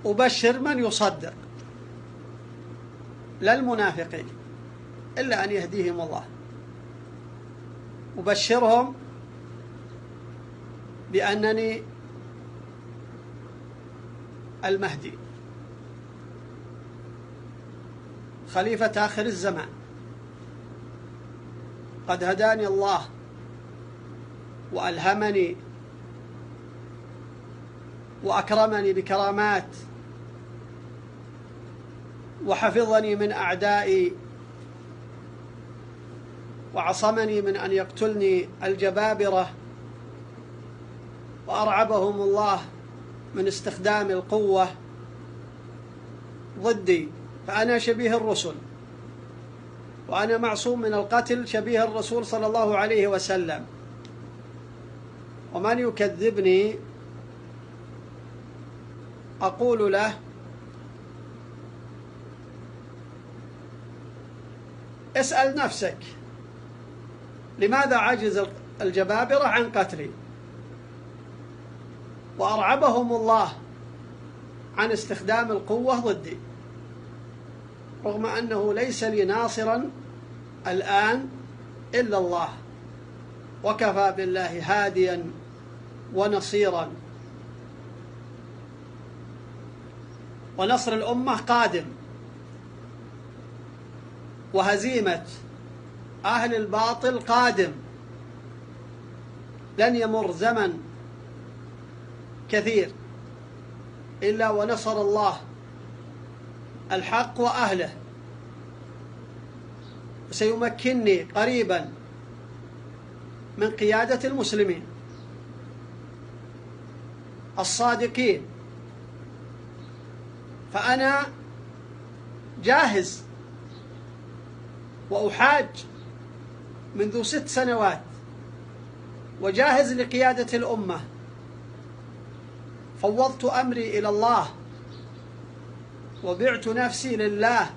أبشر من يصدق، لا المنافقين إلا أن يهديهم الله. أبشرهم بأنني المهدي خليفة آخر الزمان، قد هداني الله وألهمني وأكرمني بكرامات وحفظني من أعدائي وعصمني من أن يقتلني الجبابرة، وأرعبهم الله من استخدام القوة ضدي، فأنا شبيه الرسل، وأنا معصوم من القتل شبيه الرسول صلى الله عليه وسلم. ومن يكذبني أقول له اسأل نفسك لماذا عجز الجبابرة عن قتلي، وأرعبهم الله عن استخدام القوة ضدي، رغم أنه ليس لي ناصرا الآن إلا الله، وكفى بالله هاديا ونصيرا. ونصر الأمة قادم، وهزيمة أهل الباطل قادم. لن يمر زمن كثير إلا ونصر الله الحق وأهله، وسيمكنني قريبا من قيادة المسلمين الصادقين. فأنا جاهز وأحاج منذ 6 سنوات، وجاهز لقيادة الأمة. فوضت أمري إلى الله وبعت نفسي لله